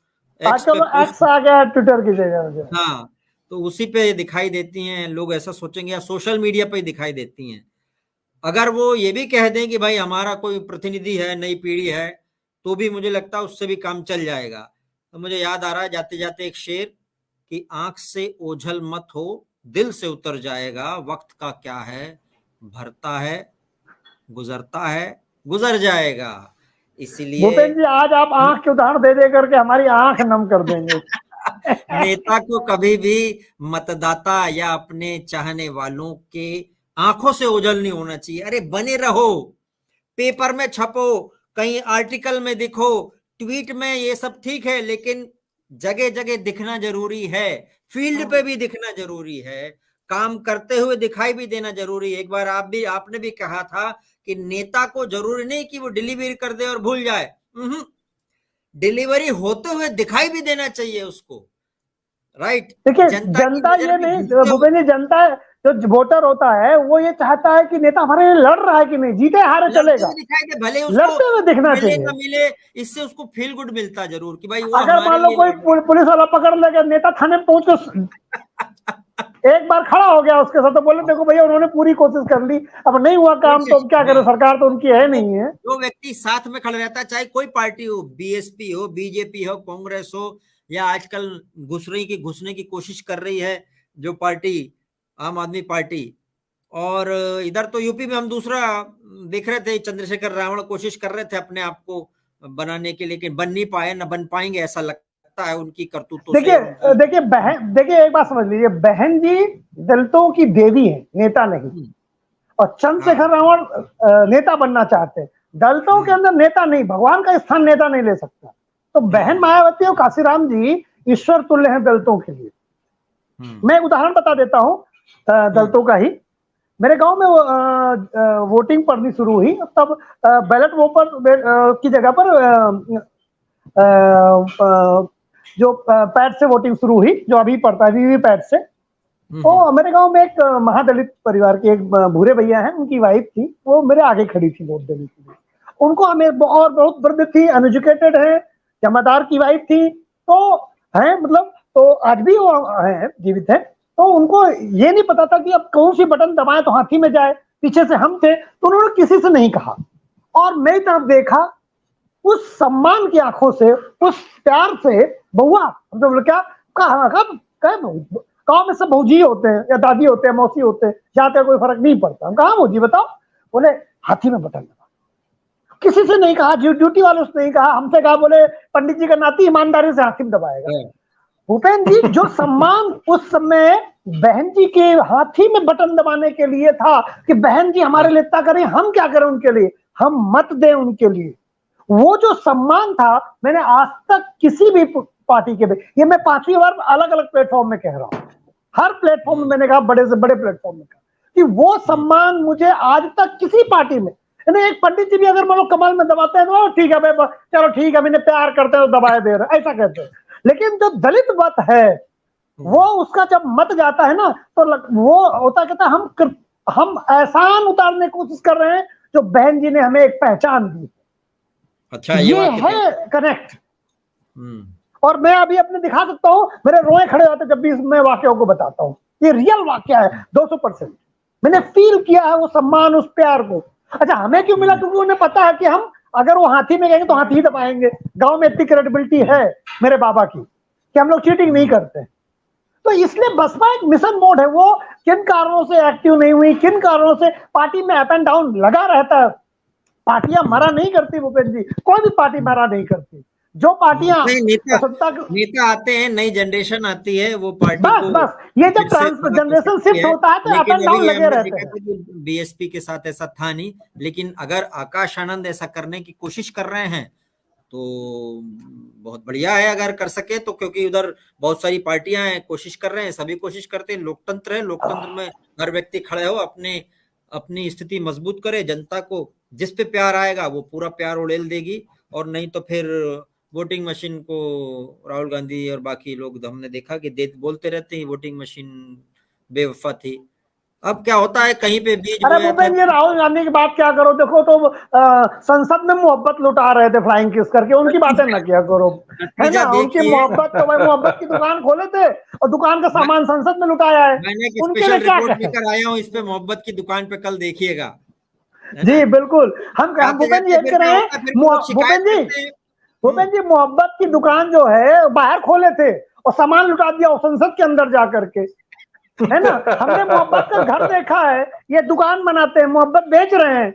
एक्स आ गया ट्विटर की जगह। हाँ, तो उसी पे दिखाई देती हैं, लोग ऐसा सोचेंगे, या सोशल मीडिया पे ही दिखाई देती हैं। अगर वो ये भी कह दें कि भाई हमारा कोई प्रतिनिधि है, नई पीढ़ी है, तो भी मुझे लगता है उससे भी काम चल जाएगा। तो मुझे याद आ रहा है जाते जाते एक शेर कि आंख से ओझल मत हो, दिल से उतर जाएगा, वक्त का क्या है, भरता है, गुजरता है, गुजर जाएगा। इसीलिए भूपेंद्र जी आज आप आंख के उदाहरण दे करके हमारी आंख नम कर देंगे। नेता को कभी भी मतदाता या अपने चाहने वालों के आंखों से ओझल नहीं होना चाहिए। अरे बने रहो, पेपर में छपो, कहीं आर्टिकल में दिखो, ट्वीट में, ये सब ठीक है, लेकिन जगह जगह दिखना जरूरी है, फील्ड पे भी दिखना जरूरी है, काम करते हुए दिखाई भी देना जरूरी है। एक बार आपने भी कहा था कि नेता को जरूरी नहीं कि वो डिलीवरी कर दे और भूल जाए, डिलीवरी होते हुए दिखाई भी देना चाहिए उसको, राइट। देखिए जनता ये नहीं, भूपेंद्र, जनता जो वोटर होता है वो ये चाहता है कि नेता हमारे लिए लड़ रहा है कि नहीं, जीते हारे चलेगा, दिखाई दे, भले लड़ते हुए दिखना चाहिए, मिले, इससे उसको फील गुड मिलता जरूर कि भाई वो अगर मान लो कोई पुलिस वाला पकड़ लेगा, नेता थाने में पहुंच कर एक बार खड़ा हो गया उसके साथ, तो बोले देखो भैया उन्होंने पूरी कोशिश कर ली, अब नहीं हुआ काम तो अब क्या करें, सरकार तो उनकी है नहीं है। जो व्यक्ति साथ में खड़ा रहता है, चाहे कोई पार्टी हो, बीएसपी हो, बीजेपी हो, कांग्रेस हो, या आजकल घुसने की कोशिश कर रही है जो पार्टी आम आदमी पार्टी, और इधर तो यूपी में हम दूसरा देख रहे थे, चंद्रशेखर रावण कोशिश कर रहे थे अपने आप को बनाने के, लेकिन बन नहीं पाए, न बन पाएंगे ऐसा लगता है उनकी करतूतों से। देखिए एक बात समझ लीजिए, बहन जी दलितों की देवी है, नेता नहीं, और चंद्रशेखर रावण नेता बनना चाहते हैं। दलितों के अंदर नेता नहीं, भगवान का स्थान नेता नहीं ले सकता। तो बहन मायावती और काशीराम जी ईश्वर तुल्य हैं दलितों के लिए। मैं एक उदाहरण बता देता हूँ दलितों का ही। मेरे गांव में वोटिंग पड़नी शुरू हुई, तब बैलेट पेपर की जगह पर जो पैड से वोटिंग शुरू हुई, जो अभी पड़ता है वीवीपैट से। तो मेरे गांव में एक महादलित परिवार के एक भूरे भैया हैं, उनकी वाइफ थी, वो मेरे आगे खड़ी थी वोट देने के लिए। उनको हमें और बहुत वृद्ध थी, अनएजुकेटेड है, जमादार की वाइफ थी, तो है मतलब, तो आज भी वो है, जीवित है। तो उनको ये नहीं पता था कि अब कौन सी बटन दबाएं तो हाथी में जाए, पीछे से हम थे, तो उन्होंने किसी से नहीं कहा, और मेरी तरफ देखा, उस सम्मान की आंखों से, उस प्यार से, बउआ मतलब क्या गाँव में सब भौजी होते हैं या दादी होते हैं, मौसी होते हैं, जाते कोई फर्क नहीं पड़ता। हम कहा भौजी बताओ, बोले हाथी में बटन दबा। किसी से नहीं कहा, ड्यूटी वालों से नहीं कहा, हमसे कहा, बोले पंडित जी का नाती ईमानदारी से हाथी में दबाएगा। भूपेंद्र जी जो सम्मान उस समय बहन जी के हाथी में बटन दबाने के लिए था कि बहन जी हमारे लिए इतना करें, हम क्या करें उनके लिए, हम मत दें उनके लिए, वो जो सम्मान था, मैंने आज तक किसी भी पार्टी के, ये मैं 5वीं बार अलग अलग प्लेटफॉर्म में कह रहा हूं, हर प्लेटफॉर्म में मैंने कहा, बड़े से बड़े प्लेटफॉर्म में कहा कि वो सम्मान मुझे आज तक किसी पार्टी में, नहीं, एक पंडित जी भी अगर मान लो कमल में दबाते हैं तो ठीक है भाई, चलो ठीक है, मैंने प्यार करते हैं तो दबाए दे रहे, ऐसा कहते हैं। लेकिन जो दलित मत है वो, उसका जब मत जाता है ना तो वो होता कहता है हम एहसान उतारने की कोशिश कर रहे हैं जो बहन जी ने हमें एक पहचान दी। अच्छा, ये है कनेक्ट। और मैं अभी अपने दिखा सकता हूँ, मेरे रोए खड़े होते जब भी मैं वाक्यों को बताता हूँ। ये रियल वाक्य है 200%। मैंने फील किया है वो सम्मान, उस प्यार को। अच्छा, हमें क्यों मिला? क्योंकि उन्हें पता है कि हम अगर वो हाथी में गएंगे तो हाथी ही दबाएंगे। गांव में इतनी क्रेडिबिलिटी है मेरे बाबा की कि हम लोग चीटिंग नहीं करते। तो इसलिए बसपा एक मिशन मोड है। वो किन कारणों से एक्टिव नहीं हुई, किन कारणों से पार्टी में अप एंड डाउन लगा रहता है। पार्टियां मरा नहीं करती भूपेंद्र जी, कोई भी पार्टी मरा नहीं करती। जो पार्टियां नेता आते हैं, नई जनरेशन आती है, वो पार्टी बस को बस ये जब जनरेशन शिफ्ट होता है तो अप एंड डाउन लगे रहते हैं। बीएसपी के साथ ऐसा था नहीं, लेकिन अगर आकाश आनंद ऐसा करने की कोशिश कर रहे हैं तो बहुत बढ़िया है अगर कर सके तो, क्योंकि उधर बहुत सारी पार्टियां हैं, कोशिश कर रहे हैं, सभी कोशिश करते हैं। लोकतंत्र है, लोकतंत्र में हर व्यक्ति खड़े हो, अपनी स्थिति मजबूत करे, जनता को जिस पे प्यार आएगा वो पूरा प्यार उड़ेल देगी, और नहीं तो फिर वोटिंग मशीन को राहुल गांधी और बाकी लोग हमने देखा कि बोलते रहते हैं वोटिंग मशीन बेवफा थी। अब क्या होता है, कहीं पे बीज अरे भूपेंद्र जी, राहुल गांधी की बात क्या करो, देखो तो संसद में मोहब्बत लुटा रहे थे फ्लाइंग किस करके, उनकी बातें ना किया करो, है ना। उनकी मोहब्बत तो भाई, मोहब्बत की दुकान खोले थे और दुकान का सामान संसद में लुटाया है। मैंने एक स्पेशल रिपोर्ट लेकर आया हूँ इस पे, मोहब्बत की दुकान पे, कल देखिएगा। जी बिल्कुल, हम भूपेंद्र जी कह रहे हैं, भूपेंद्र जी मोहब्बत की दुकान जो है बाहर खोले थे और सामान लुटा दिया संसद के अंदर जा करके, है ना। हमने मोहब्बत का घर देखा है, ये दुकान बनाते हैं, मोहब्बत बेच रहे हैं,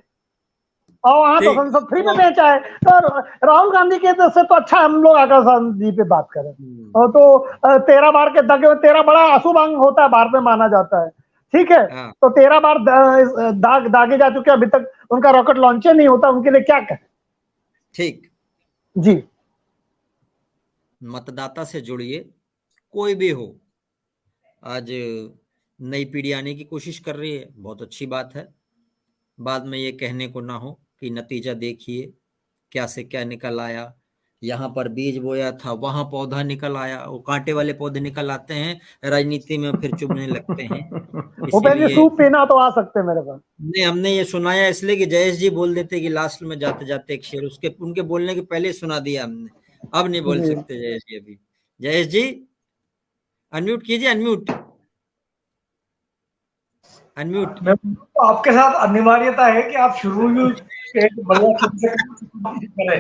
और वहां तो संसद फ्री में बेचा है। तो राहुल गांधी के से तो अच्छा हम लोग आकाश आनंद जी पे बात करें। और तो 13 बार के दागे में 13 बड़ा अशुभ अंग होता है, भारत में माना जाता है, ठीक है। तो 13 बार दागे जा चुके, अभी तक उनका रॉकेट लॉन्चर नहीं होता, उनके लिए क्या कहें। ठीक जी, मतदाता से जुड़िए, कोई भी हो। आज नई पीढ़ी आने की कोशिश कर रही है, बहुत अच्छी बात है। बाद में ये कहने को ना हो कि नतीजा देखिए क्या से क्या निकल आया, यहाँ पर बीज बोया था वहां पौधा निकल आया। वो कांटे वाले पौधे निकल आते हैं, राजनीति में फिर चुभने लगते हैं। इसलिए सूप पीना तो आ सकते हैं मेरे पास। नहीं, हमने ये सुनाया इसलिए कि जयेश जी बोल देते कि लास्ट में जाते जाते एक शेर उनके बोलने के पहले सुना दिया हमने, अब नहीं बोल सकते जयेश जी। अभी जयेश जी अनम्यूट कीजिए, अनम्यूट। आपके साथ अनिवार्यता है कि आप शुरू में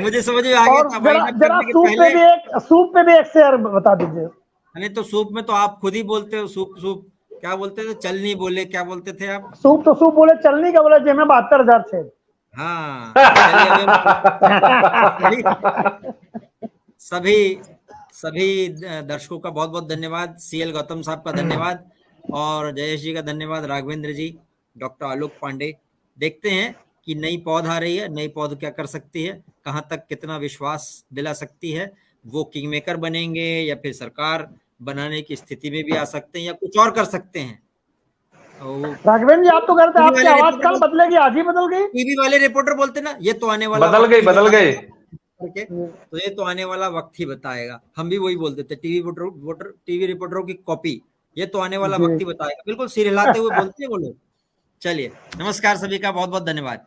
मुझे समझ में आ गया। जरा सूप पे भी एक शेर बता दीजिए। नहीं तो सूप में तो आप खुद ही बोलते हो, सूप क्या बोलते थे, चल नहीं बोले, क्या बोलते थे आप? सूप तो सूप बोले, चल नहीं का बोले, जेब में 72,000 छेद। हाँ सभी दर्शकों का बहुत बहुत धन्यवाद। सीएल गौतम साहब का धन्यवाद, और जयेश जी का धन्यवाद, राघवेंद्र जी, डॉक्टर आलोक पांडे। देखते हैं कि नई पौध आ रही है, नई पौध क्या कर सकती है, कहां तक कितना विश्वास दिला सकती है। वो किंग मेकर बनेंगे या फिर सरकार बनाने की स्थिति में भी आ सकते हैं, या कुछ और कर सकते हैं। राघवेंद्र जी, आप तो करते हैं, आपकी आवाज कल बदलेगी, आज ही बदल गई। टीवी वाले रिपोर्टर बोलते ना, ये तो आने वाला बदल गई तो ये तो आने वाला वक्त ही बताएगा। हम भी वही बोलते थे, टीवी रिपोर्टरों की कॉपी, ये तो आने वाला वक्त ही बताएगा। बिल्कुल सिर हिलाते हुए बोलते हैं वो लोग। चलिए, नमस्कार सभी का, बहुत बहुत धन्यवाद।